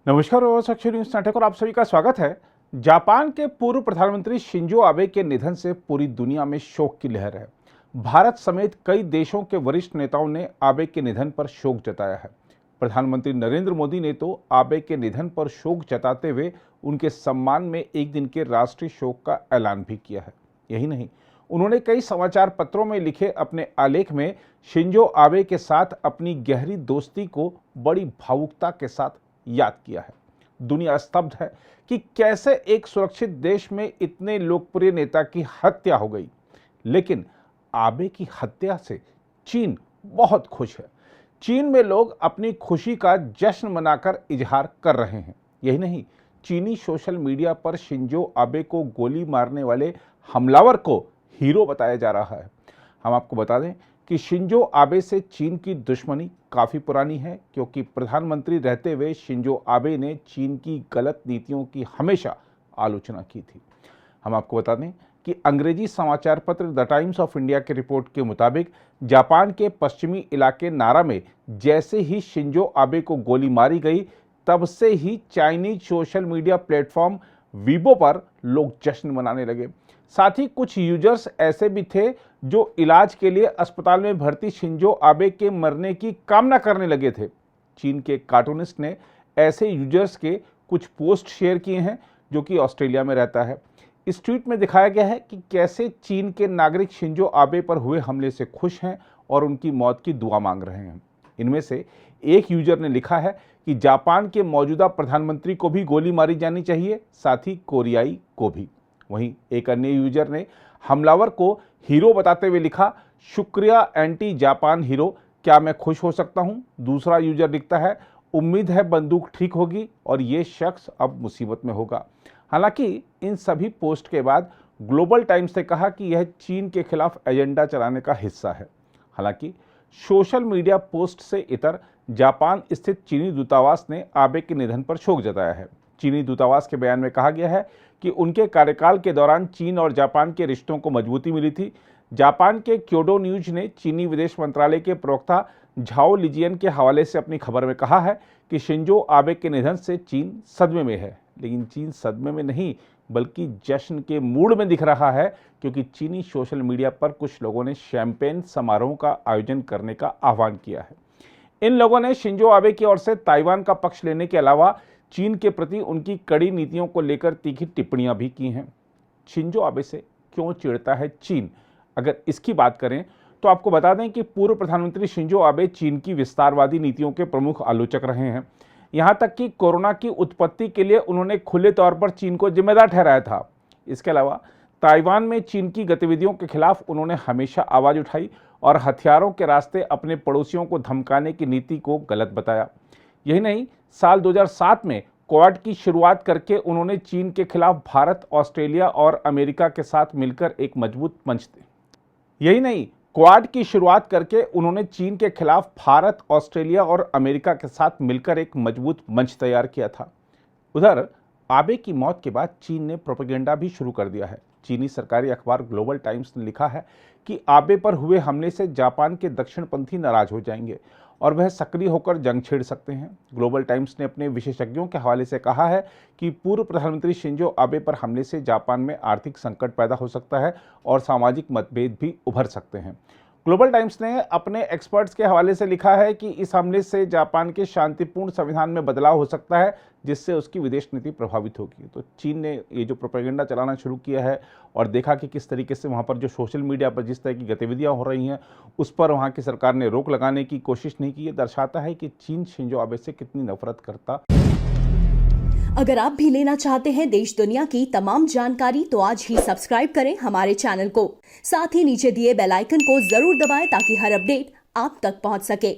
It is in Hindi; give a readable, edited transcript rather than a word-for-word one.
नमस्कार और अक्षर न्यूज नाटक और आप सभी का स्वागत है। जापान के पूर्व प्रधानमंत्री शिंजो आबे के निधन से पूरी दुनिया में शोक की लहर है। भारत समेत कई देशों के वरिष्ठ नेताओं ने आबे के निधन पर शोक जताया है। प्रधानमंत्री नरेंद्र मोदी ने तो आबे के निधन पर शोक जताते हुए उनके सम्मान में एक दिन के राष्ट्रीय शोक का ऐलान भी किया है। यही नहीं, उन्होंने कई समाचार पत्रों में लिखे अपने आलेख में शिंजो आबे के साथ अपनी गहरी दोस्ती को बड़ी भावुकता के साथ याद किया है। दुनिया स्तब्ध है कि कैसे एक सुरक्षित देश में इतने लोकप्रिय नेता की हत्या हो गई। लेकिन आबे की हत्या से चीन बहुत खुश है। चीन में लोग अपनी खुशी का जश्न मनाकर इजहार कर रहे हैं। यही नहीं, चीनी सोशल मीडिया पर शिंजो आबे को गोली मारने वाले हमलावर को हीरो बताया जा रहा है। हम आपको बता दें कि शिंजो आबे से चीन की दुश्मनी काफ़ी पुरानी है, क्योंकि प्रधानमंत्री रहते हुए शिंजो आबे ने चीन की गलत नीतियों की हमेशा आलोचना की थी। हम आपको बता दें कि अंग्रेजी समाचार पत्र द टाइम्स ऑफ इंडिया के रिपोर्ट के मुताबिक जापान के पश्चिमी इलाके नारा में जैसे ही शिंजो आबे को गोली मारी गई, तब से ही Chinese social media platform Weibo पर लोग जश्न मनाने लगे। साथ ही कुछ यूजर्स ऐसे भी थे जो इलाज के लिए अस्पताल में भर्ती शिंजो आबे के मरने की कामना करने लगे थे। चीन के कार्टूनिस्ट ने ऐसे यूजर्स के कुछ पोस्ट शेयर किए हैं, जो कि ऑस्ट्रेलिया में रहता है। इस ट्वीट में दिखाया गया है कि कैसे चीन के नागरिक शिंजो आबे पर हुए हमले से खुश हैं और उनकी मौत की दुआ मांग रहे हैं। इनमें से एक यूजर ने लिखा है कि जापान के मौजूदा प्रधानमंत्री को भी गोली मारी जानी चाहिए, साथ ही कोरियाई को भी। वहीं एक अन्य यूजर ने हमलावर को हीरो बताते हुए लिखा, शुक्रिया एंटी जापान हीरो, क्या मैं खुश हो सकता हूं। दूसरा यूजर लिखता है, उम्मीद है बंदूक ठीक होगी और ये शख्स अब मुसीबत में होगा। हालांकि इन सभी पोस्ट के बाद ग्लोबल टाइम्स ने कहा कि यह चीन के खिलाफ एजेंडा चलाने का हिस्सा है। हालांकि सोशल मीडिया पोस्ट से इतर जापान स्थित चीनी दूतावास ने आबे के निधन पर शोक जताया है। चीनी दूतावास के बयान में कहा गया है कि उनके कार्यकाल के दौरान चीन और जापान के रिश्तों को मजबूती मिली थी। जापान के क्योडो न्यूज ने चीनी विदेश मंत्रालय के प्रवक्ता झाओ लिजियन के हवाले से अपनी खबर में कहा है कि शिंजो आबे के निधन से चीन सदमे में है। लेकिन चीन सदमे में नहीं, बल्कि जश्न के मूड में दिख रहा है, क्योंकि चीनी सोशल मीडिया पर कुछ लोगों ने शैंपेन समारोह का आयोजन करने का आह्वान किया है। इन लोगों ने शिंजो आबे की ओर से ताइवान का पक्ष लेने के अलावा चीन के प्रति उनकी कड़ी नीतियों को लेकर तीखी टिप्पणियां भी की हैं। शिंजो आबे से क्यों चिढ़ता है चीन? अगर इसकी बात करें तो आपको बता दें कि पूर्व प्रधानमंत्री शिंजो आबे चीन की विस्तारवादी नीतियों के प्रमुख आलोचक रहे हैं। यहां तक कि कोरोना की उत्पत्ति के लिए उन्होंने खुले तौर पर चीन को जिम्मेदार ठहराया था। इसके अलावा ताइवान में चीन की गतिविधियों के खिलाफ उन्होंने हमेशा आवाज उठाई और हथियारों के रास्ते अपने पड़ोसियों को धमकाने की नीति को गलत बताया। यही नहीं, साल 2007 में क्वाड की शुरुआत करके उन्होंने चीन के खिलाफ भारत, ऑस्ट्रेलिया और अमेरिका के साथ मिलकर एक मजबूत मंच यही नहीं, क्वाड की शुरुआत करके उन्होंने चीन के खिलाफ भारत, ऑस्ट्रेलिया और अमेरिका के साथ मिलकर एक मजबूत मंच तैयार किया था। उधर आबे की मौत के बाद चीन ने प्रोपेगेंडा भी शुरू कर दिया है। चीनी सरकारी अखबार ग्लोबल टाइम्स ने लिखा है कि आबे पर हुए हमले से जापान के दक्षिणपंथी नाराज हो जाएंगे और वह सक्रिय होकर जंग छेड़ सकते हैं। ग्लोबल टाइम्स ने अपने विशेषज्ञों के हवाले से कहा है कि पूर्व प्रधानमंत्री शिंजो आबे पर हमले से जापान में आर्थिक संकट पैदा हो सकता है और सामाजिक मतभेद भी उभर सकते हैं। ग्लोबल टाइम्स ने अपने एक्सपर्ट्स के हवाले से लिखा है कि इस हमले से जापान के शांतिपूर्ण संविधान में बदलाव हो सकता है, जिससे उसकी विदेश नीति प्रभावित होगी। तो चीन ने ये जो प्रोपेगेंडा चलाना शुरू किया है और देखा कि किस तरीके से वहाँ पर जो सोशल मीडिया पर जिस तरह की गतिविधियाँ हो रही हैं, उस पर वहाँ की सरकार ने रोक लगाने की कोशिश नहीं की। ये दर्शाता है कि चीन शिंजो आबे से कितनी नफरत करता। अगर आप भी लेना चाहते हैं देश दुनिया की तमाम जानकारी, तो आज ही सब्सक्राइब करें हमारे चैनल को। साथ ही नीचे दिए बेल आइकन को जरूर दबाएं ताकि हर अपडेट आप तक पहुंच सके।